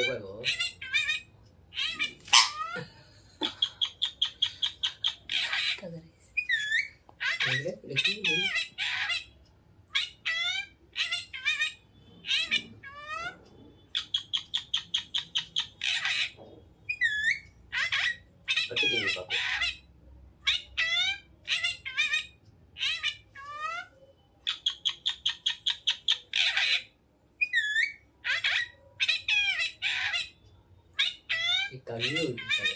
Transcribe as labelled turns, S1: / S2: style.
S1: baru.
S2: Kagaris.
S1: Lagi. Berarti gini Pak. Ikan lu bisa